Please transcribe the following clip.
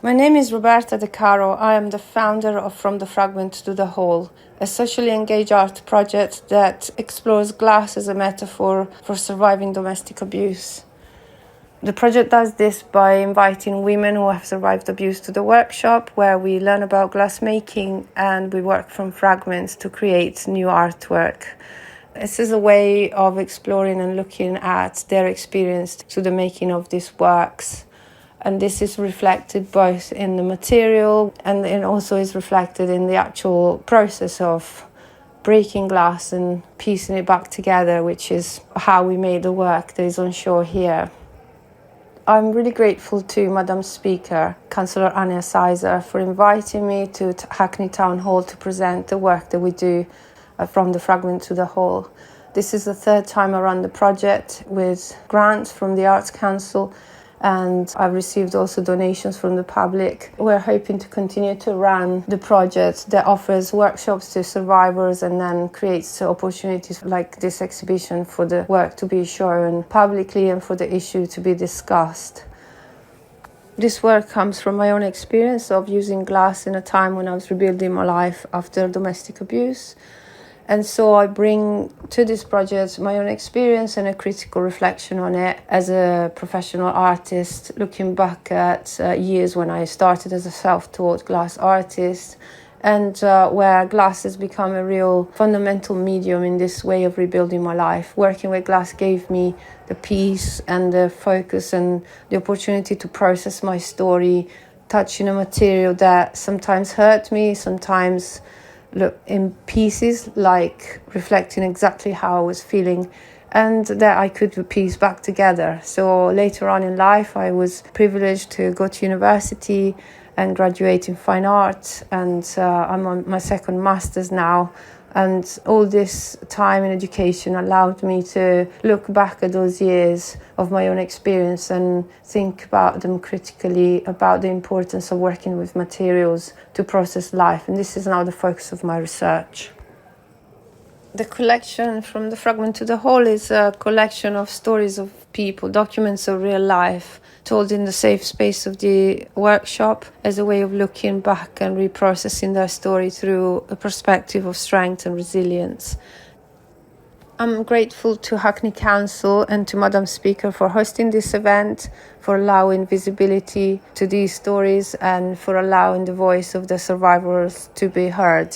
My name is Roberta de Caro. I am the founder of From the Fragment to the Whole, a socially engaged art project that explores glass as a metaphor for surviving domestic abuse. The project does this by inviting women who have survived abuse to the workshop, where we learn about glassmaking and we work from fragments to create new artwork. This is a way of exploring and looking at their experience to the making of these works. And this is reflected both in the material and it also is reflected in the actual process of breaking glass and piecing it back together, which is how we made the work that is on show here. I'm really grateful to Madam Speaker, Cllr Anya for inviting me to Hackney Town Hall to present the work that we do from the fragment to the whole. This is the third time I run the project with grants from the Arts Council, and I've received also donations from the public. We're hoping to continue to run the project that offers workshops to survivors and then creates opportunities like this exhibition for the work to be shown publicly and for the issue to be discussed. This work comes from my own experience of using glass in a time when I was rebuilding my life after domestic abuse. And so I bring to this project my own experience and a critical reflection on it as a professional artist, looking back at years when I started as a self-taught glass artist and where glass has become a real fundamental medium in this way of rebuilding my life. Working with glass gave me the peace and the focus and the opportunity to process my story, touching a material that sometimes hurt me, sometimes look in pieces, like reflecting exactly how I was feeling, and that I could piece back together. So later on in life, I was privileged to go to university and graduate in fine art, and I'm on my second master's now. And all this time in education allowed me to look back at those years of my own experience and think about them critically, about the importance of working with materials to process life. And this is now the focus of my research. The collection From the Fragment to the Whole is a collection of stories of people, documents of real life, told in the safe space of the workshop as a way of looking back and reprocessing their story through a perspective of strength and resilience. I'm grateful to Hackney Council and to Madam Speaker for hosting this event, for allowing visibility to these stories and for allowing the voice of the survivors to be heard.